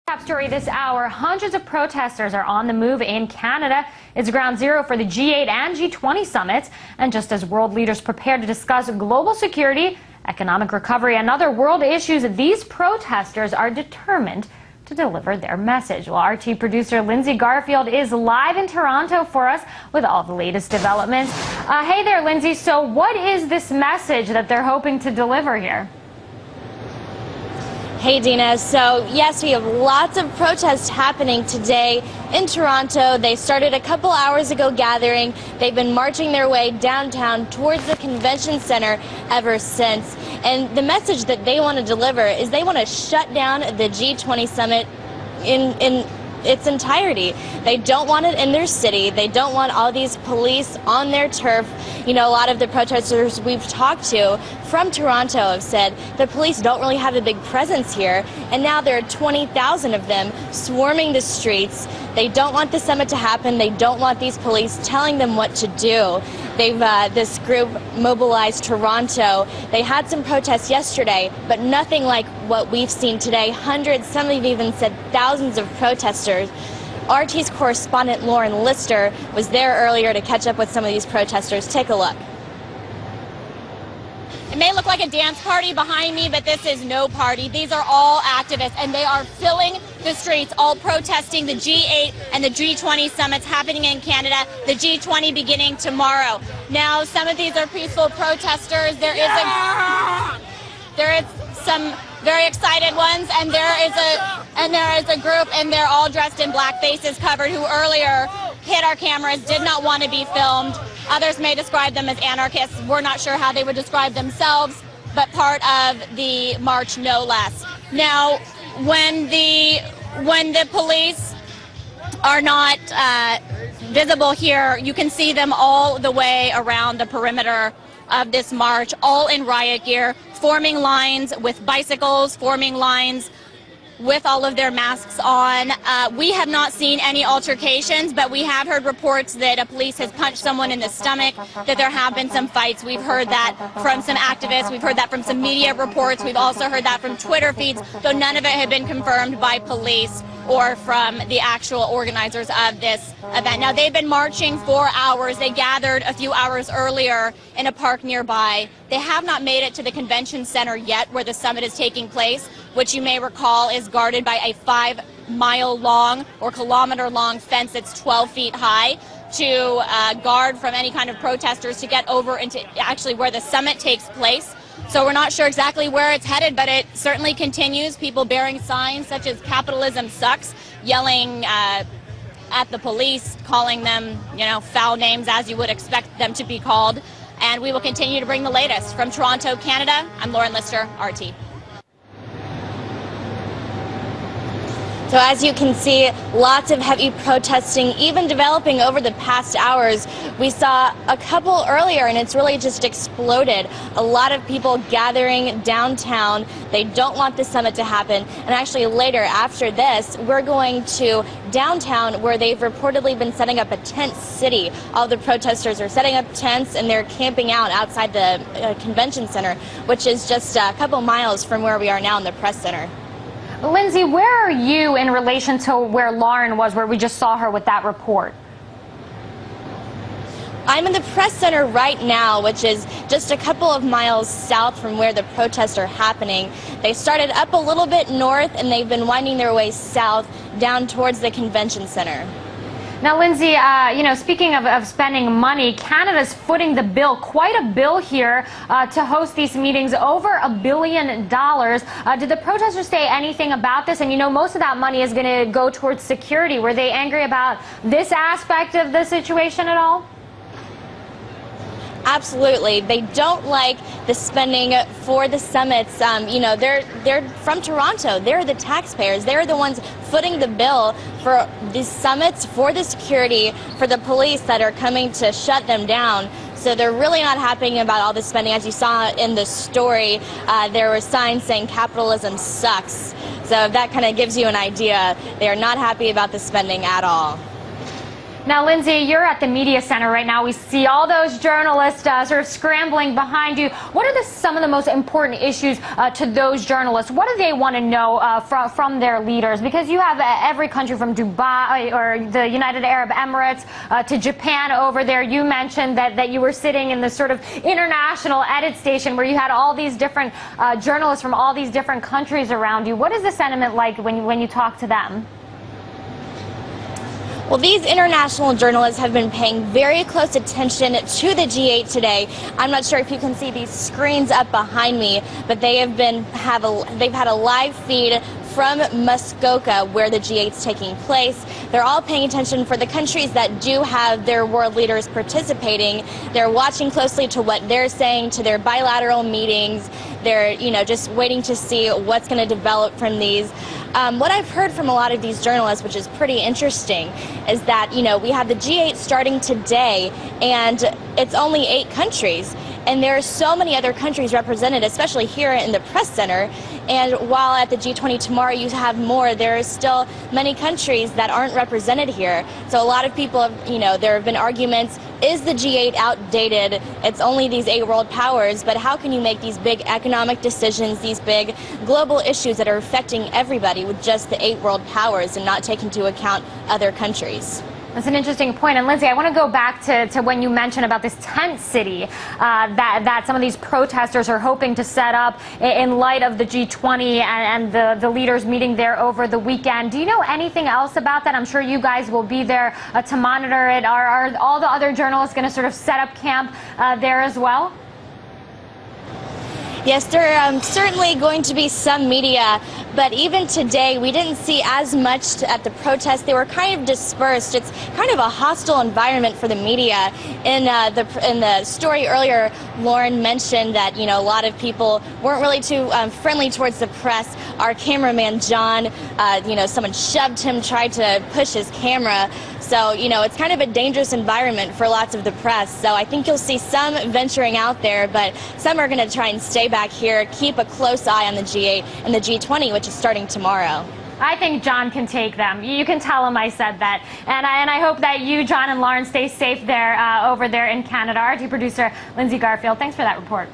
Top story this hour, hundreds of protesters are on the move in Canada. It's ground zero for the G8 and G20 summits. And just as world leaders prepare to discuss global security, economic recovery, and other world issues, these protesters are determined to deliver their message. Well, RT producer Lindsay Garfield is live in Toronto for us with all the latest developments. Hey there, Lindsay. So what is this message that they're hoping to deliver here? Hey, Dina. So, yes, we have lots of protests happening today in Toronto. They started a couple hours ago gathering. They've been marching their way downtown towards the convention center ever since. And the message that they want to deliver is they want to shut down the G20 summit in its entirety. They don't want it in their city. They don't want all these police on their turf. You know, a lot of the protesters we've talked to from Toronto have said the police don't really have a big presence here, and now there are 20,000 of them swarming the streets. They don't want the summit to happen. They don't want these police telling them what to do. They've this group mobilized Toronto. They had some protests yesterday, but nothing like what we've seen today. Hundreds, some have even said thousands of protesters. RT's correspondent Lauren Lister was there earlier to catch up with some of these protesters. Take a look. It may look like a dance party behind me, but this is no party. These are all activists, and they are filling the streets, all protesting the G8 and the G20 summits happening in Canada, the G20 beginning tomorrow. Now, some of these are peaceful protesters. There is some very excited ones, and there is a group, and they're all dressed in black, faces covered, who earlier hit our cameras, did not want to be filmed. Others may describe them as anarchists. We're not sure how they would describe themselves, but part of the march no less. Now, when the police are not visible here, you can see them all the way around the perimeter of this march, all in riot gear, forming lines with bicycles, forming lines with all of their masks on. We have not seen any altercations, but we have heard reports that a police has punched someone in the stomach, that there have been some fights. We've heard that from some activists. We've heard that from some media reports. We've also heard that from Twitter feeds, though none of it had been confirmed by police or from the actual organizers of this event. Now, they've been marching for hours. They gathered a few hours earlier in a park nearby. They have not made it to the convention center yet, where the summit is taking place, which you may recall is guarded by a 5-mile-long or kilometer-long fence that's 12 feet high to guard from any kind of protesters to get over into actually where the summit takes place. So we're not sure exactly where it's headed, but it certainly continues. People bearing signs such as "Capitalism sucks," yelling at the police, calling them, foul names as you would expect them to be called. And we will continue to bring the latest. From Toronto, Canada, I'm Lauren Lister, RT. So as you can see, lots of heavy protesting, even developing over the past hours. We saw a couple earlier, and it's really just exploded. A lot of people gathering downtown. They don't want the summit to happen. And actually later, after this, we're going to downtown, where they've reportedly been setting up a tent city. All the protesters are setting up tents, and they're camping out outside the convention center, which is just a couple miles from where we are now in the press center. Lindsay, where are you in relation to where Lauren was, where we just saw her with that report? I'm in the press center right now, which is just a couple of miles south from where the protests are happening. They started up a little bit north, and they've been winding their way south down towards the convention center. Now, Lindsay, speaking of spending money, Canada's footing the bill, quite a bill here to host these meetings, over $1 billion. Did the protesters say anything about this? And most of that money is going to go towards security. Were they angry about this aspect of the situation at all? Absolutely. They don't like the spending for the summits. They're from Toronto. They're the taxpayers. They're the ones footing the bill for these summits, for the security, for the police that are coming to shut them down. So they're really not happy about all the spending. As you saw in the story, there were signs saying "Capitalism sucks." So that kind of gives you an idea. They are not happy about the spending at all. Now, Lindsay, you're at the media center right now. We see all those journalists sort of scrambling behind you. What are some of the most important issues to those journalists? What do they want to know from their leaders? Because you have every country from Dubai or the United Arab Emirates to Japan over there. You mentioned that you were sitting in the sort of international edit station where you had all these different journalists from all these different countries around you. What is the sentiment like when you talk to them? Well, these international journalists have been paying very close attention to the G8 today. I'm not sure if you can see these screens up behind me, but they've had a live feed from Muskoka, where the G8 is taking place. They're all paying attention for the countries that do have their world leaders participating. They're watching closely to what they're saying, to their bilateral meetings. They're, just waiting to see what's going to develop from these. What I've heard from a lot of these journalists, which is pretty interesting, is that, we have the G8 starting today, and it's only 8 countries. And there are so many other countries represented, especially here in the press center. And while at the G20 tomorrow you have more, there are still many countries that aren't represented here. So a lot of people have, there have been arguments, is the G8 outdated? It's only these 8 world powers, but how can you make these big economic decisions, these big global issues that are affecting everybody with just the 8 world powers and not take into account other countries? That's an interesting point. And Lindsay, I want to go back to when you mentioned about this tent city that some of these protesters are hoping to set up in light of the G20 and the leaders meeting there over the weekend. Do you know anything else about that? I'm sure you guys will be there to monitor it. Are all the other journalists going to sort of set up camp there as well? Yes, there are certainly going to be some media, but even today we didn't see as much at the protests. They were kind of dispersed. It's kind of a hostile environment for the media. In the story earlier, Lauren mentioned that a lot of people weren't really too friendly towards the press. Our cameraman John, someone shoved him, tried to push his camera. So, it's kind of a dangerous environment for lots of the press. So I think you'll see some venturing out there, but some are going to try and stay back here, keep a close eye on the G8 and the G20, which is starting tomorrow. I think John can take them. You can tell him I said that. And I hope that you, John, and Lauren stay safe there over there in Canada. Our producer, Lindsay Garfield, thanks for that report.